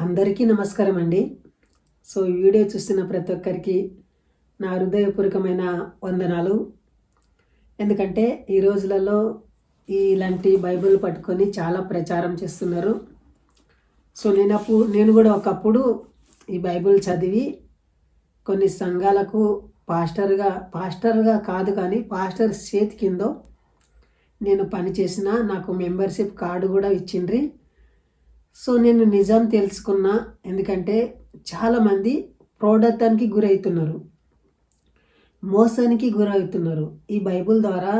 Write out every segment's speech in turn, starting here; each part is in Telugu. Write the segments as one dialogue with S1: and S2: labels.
S1: అందరికీ నమస్కారం అండి. ఈ వీడియో చూస్తున్న ప్రతి ఒక్కరికి నా హృదయపూర్వకమైన వందనాలు. ఎందుకంటే ఈ రోజులలో ఇలాంటి బైబిల్ పట్టుకొని చాలా ప్రచారం చేస్తున్నారు. నేను కూడా ఒకప్పుడు ఈ బైబిల్ చదివి కొన్ని సంఘాలకు పాస్టర్గా కాదు కానీ పాస్టర్ చేతి కింద నేను పనిచేసిన, నాకు మెంబర్షిప్ కార్డు కూడా ఇచ్చిండ్రి. నేను నిజం తెలుసుకున్నా. ఎందుకంటే చాలామంది ప్రోడక్టానికి గురవుతున్నారు, మోసానికి గురవుతున్నారు. ఈ బైబిల్ ద్వారా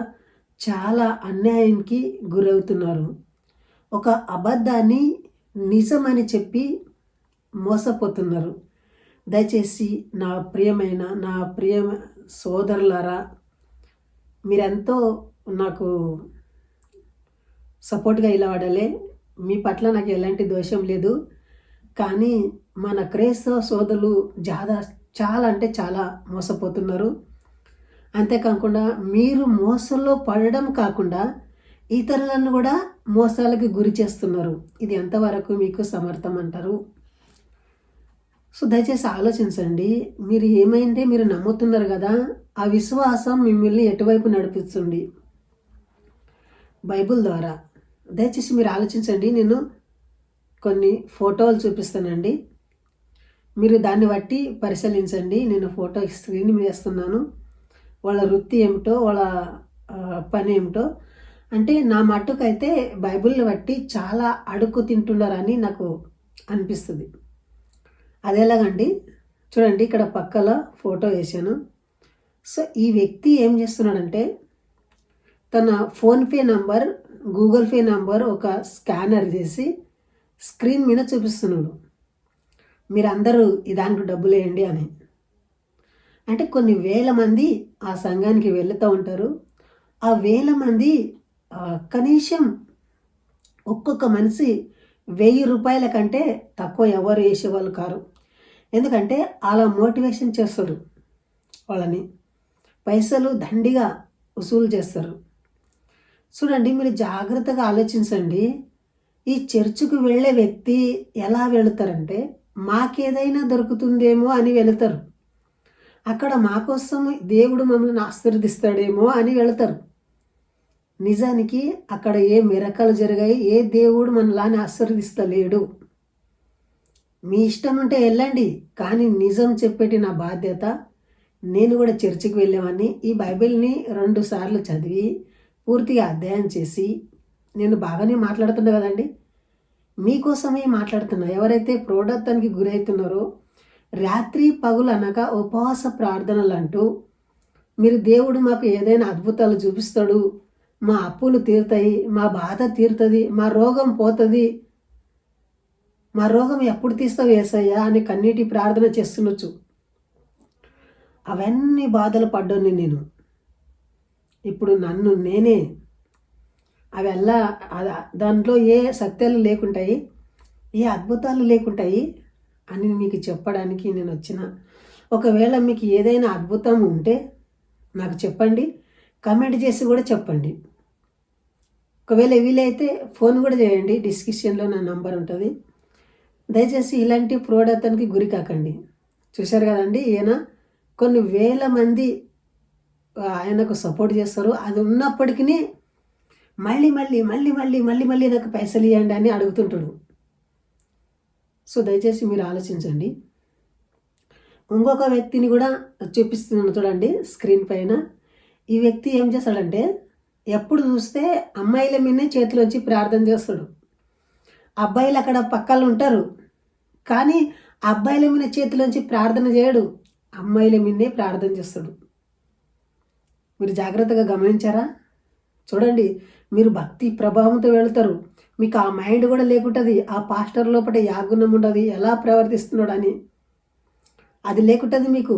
S1: చాలా అన్యాయానికి గురవుతున్నారు. ఒక అబద్ధాన్ని నిజమని చెప్పి మోసపోతున్నారు. దయచేసి నా ప్రియ సోదరులారా, మీరెంతో నాకు సపోర్ట్గా ఇలా వాడాలి. మీ పట్ల నాకు ఎలాంటి దోషం లేదు. కానీ మన క్రైస్తవ సోదరులు చాలా అంటే చాలా మోసపోతున్నారు. అంతేకాకుండా మీరు మోసంలో పడడం కాకుండా ఇతరులను కూడా మోసాలకు గురి చేస్తున్నారు. ఇది ఎంతవరకు మీకు సమర్థం అంటారు? దయచేసి ఆలోచించండి. మీరు నమ్ముతున్నారు కదా, ఆ విశ్వాసం మిమ్మల్ని ఎటువైపు నడిపిస్తుంది? బైబిల్ ద్వారా. దయచేసి మీరు ఆలోచించండి. నేను కొన్ని ఫోటోలు చూపిస్తానండి, మీరు దాన్ని బట్టి పరిశీలించండి. నేను ఫోటో స్క్రీన్ మీద వేస్తున్నాను. వాళ్ళ వృత్తి ఏమిటో, వాళ్ళ పని ఏమిటో. అంటే నా మట్టుకైతే బైబిల్ని బట్టి చాలా అడుక్కు తింటున్నారని నాకు అనిపిస్తుంది. అది ఎలాగండి? చూడండి, ఇక్కడ పక్కల ఫోటో వేసాను. ఈ వ్యక్తి ఏం చేస్తున్నాడంటే తన PhonePe number, Google pay number ఒక స్కానర్ చేసి స్క్రీన్ మీద చూపిస్తున్నాడు. మీరందరూ దానికి డబ్బులు వేయండి అని. అంటే కొన్ని వేల మంది ఆ సంఘానికి వెళుతూ ఉంటారు. ఆ వేల మంది కనీసం ఒక్కొక్క మనిషి 1000 రూపాయల కంటే తక్కువ ఎవరు వేసేవాళ్ళు కారు. ఎందుకంటే అలా మోటివేషన్ చేస్తారు, వాళ్ళని పైసలు దండిగా వసూలు చేస్తారు. చూడండి, మీరు జాగ్రత్తగా ఆలోచించండి. ఈ చర్చికి వెళ్ళే వ్యక్తి ఎలా వెళుతారంటే మాకేదైనా దొరుకుతుందేమో అని వెళుతారు. అక్కడ మాకోసం దేవుడు మమ్మల్ని ఆశీర్వదిస్తాడేమో అని వెళుతారు. నిజానికి అక్కడ ఏ మిరకలు జరిగాయి, ఏ దేవుడు మనలాని ఆశీర్వదిస్తలేడు. మీ ఇష్టం ఉంటే వెళ్ళండి, కానీ నిజం చెప్పేటి నా బాధ్యత. నేను కూడా చర్చికి వెళ్ళేవాడిని. ఈ బైబిల్ని 2 సార్లు చదివి పూర్తిగా అధ్యయనం చేసి, నేను బాగానే మాట్లాడుతున్నా కదండి, మీకోసమే మాట్లాడుతున్నా. ఎవరైతే ప్రోడక్టానికి గురవుతున్నారో రాత్రి పగులు అనక ఉపవాస ప్రార్థనలు అంటూ మీరు దేవుడు మాకు ఏదైనా అద్భుతాలు చూపిస్తాడు, మా అప్పులు తీరుతాయి, మా బాధ తీరుతుంది, మా రోగం పోతుంది, మా రోగం ఎప్పుడు తీస్తావు యేసయ్యా అని కన్నీటి ప్రార్థన చేస్తుండొచ్చు. అవన్నీ బాధలు పడ్డాను నేను. ఇప్పుడు నేనే అవెల్లా దాంట్లో ఏ సత్యాలు లేకుంటాయి, ఏ అద్భుతాలు లేకుంటాయి అని మీకు చెప్పడానికి నేను వచ్చిన. ఒకవేళ మీకు ఏదైనా అద్భుతం ఉంటే నాకు చెప్పండి, కమెంట్ చేసి కూడా చెప్పండి. ఒకవేళ వీలైతే ఫోన్ కూడా చేయండి, డిస్క్రిప్షన్లో నా నంబర్ ఉంటుంది. దయచేసి ఇలాంటి ప్రోడక్ట్కి గురి కాకండి. చూశారు కదండి, ఈయన కొన్ని వేల మంది ఆయనకు సపోర్ట్ చేస్తారు. అది ఉన్నప్పటికీ మళ్ళీ మళ్ళీ మళ్ళీ మళ్ళీ మళ్ళీ మళ్ళీ నాకు పైసలు ఇవ్వండి అని అడుగుతుంటాడు. దయచేసి మీరు ఆలోచించండి. ఇంకొక వ్యక్తిని కూడా చూపిస్తున్నాను చూడండి స్క్రీన్ పైన. ఈ వ్యక్తి ఏం చేస్తాడంటే ఎప్పుడు చూస్తే అమ్మాయిల మీదనే చేతిలోంచి ప్రార్థన చేస్తాడు. అబ్బాయిలు అక్కడ పక్కన ఉంటారు, కానీ అబ్బాయిల మీద చేతిలోంచి ప్రార్థన చేయడు, అమ్మాయిల మీదనే ప్రార్థన చేస్తాడు. మీరు జాగ్రత్తగా గమనించారా? చూడండి, మీరు భక్తి ప్రభావంతో వెళుతారు, మీకు ఆ మైండ్ కూడా లేకుంటుంది. ఆ పాస్టర్ లోపల యాగుణం ఉండదు, ఎలా ప్రవర్తిస్తున్నాడు అని అది లేకుంటుంది మీకు.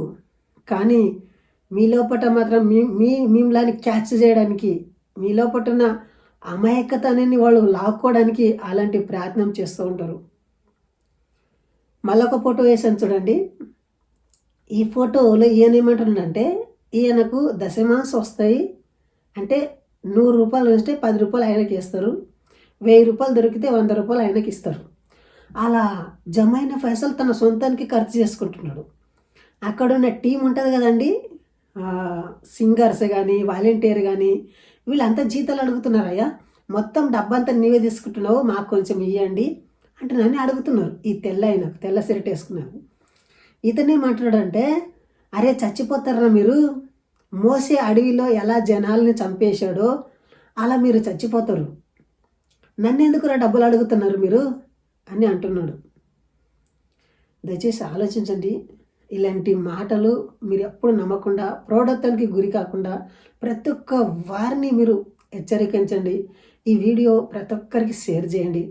S1: కానీ మీ లోపల మాత్రం మిమ్మల్ని క్యాచ్ చేయడానికి, మీ లోపల ఉన్న అమాయకత అనేది వాళ్ళు లాక్కోవడానికి అలాంటి ప్రయత్నం చేస్తూ ఉంటారు. మళ్ళొక ఫోటో వేసాను చూడండి. ఈ ఫోటోలో ఈయన ఏమంటున్నాడంటే ఈయనకు దశమాంశ వస్తాయి అంటే 100 రూపాయలు వస్తే 10 రూపాయలు ఆయనకి ఇస్తారు, 1000 రూపాయలు దొరికితే 100 రూపాయలు ఆయనకి ఇస్తారు. అలా జమైన పైసలు తన సొంతానికి ఖర్చు చేసుకుంటున్నాడు. అక్కడున్న టీం ఉంటుంది కదండి, సింగర్స్ కానీ వాలంటీర్ కానీ వీళ్ళంతా జీతాలు అడుగుతున్నారయ్యా, మొత్తం డబ్బంతా నీవే తీసుకుంటున్నావు, మాకు కొంచెం ఇవ్వండి అంటే నన్ను అడుగుతున్నారు. ఈ తెల్ల సిరట్ వేసుకున్నాను. ఇతనే మాట్లాడంటే, అరే చచ్చిపోతారా మీరు, మోసే అడవిలో ఎలా జనాల్ని చంపేశాడో అలా మీరు చచ్చిపోతారు, నన్ను ఎందుకురా డబ్బులు అడుగుతున్నారు మీరు అని అంటున్నాడు. దయచేసి ఆలోచించండి. ఇలాంటి మాటలు మీరు ఎప్పుడు నమ్మకుండా, ప్రౌఢత్వానికి గురి కాకుండా ప్రతి ఒక్క వారిని మీరు హెచ్చరికించండి. ఈ వీడియో ప్రతి ఒక్కరికి షేర్ చేయండి,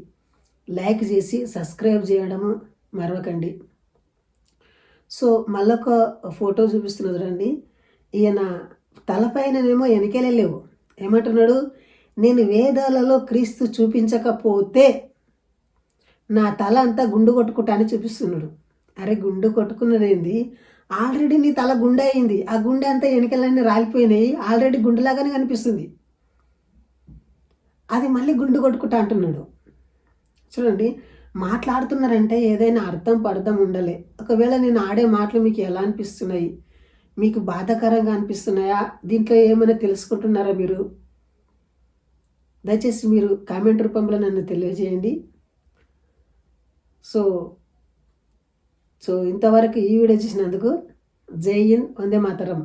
S1: లైక్ చేసి సబ్స్క్రైబ్ చేయడము మరవకండి. సో మళ్ళొక ఫోటో చూపిస్తున్నది రండి. ఈయన తలపైననేమో వెనకేలే లేవు. ఏమంటున్నాడు, నేను వేదాలలో క్రీస్తు చూపించకపోతే నా తల అంతా గుండు కొట్టుకుంటానని చూపిస్తున్నాడు. అరే గుండు కొట్టుకున్నది ఏంది, ఆల్రెడీ నీ తల గుండె అయింది, ఆ గుండె అంతా వెనకలన్నీ రాలిపోయినాయి, ఆల్రెడీ గుండెలాగానే కనిపిస్తుంది, అది మళ్ళీ గుండు కొట్టుకుంటా అంటున్నాడు. చూడండి, మాట్లాడుతున్నారంటే ఏదైనా అర్థం ఉండాలి. ఒకవేళ నేను ఆడే మాటలు మీకు ఎలా అనిపిస్తున్నాయి, మీకు బాధాకరంగా అనిపిస్తున్నాయా, దీంట్లో ఏమైనా తెలుసుకుంటున్నారా మీరు? దయచేసి మీరు కామెంట్ రూపంలో నన్ను తెలియజేయండి. సో ఇంతవరకు ఈ వీడియో చూసినందుకు జై హింద్, వందే మాతరం.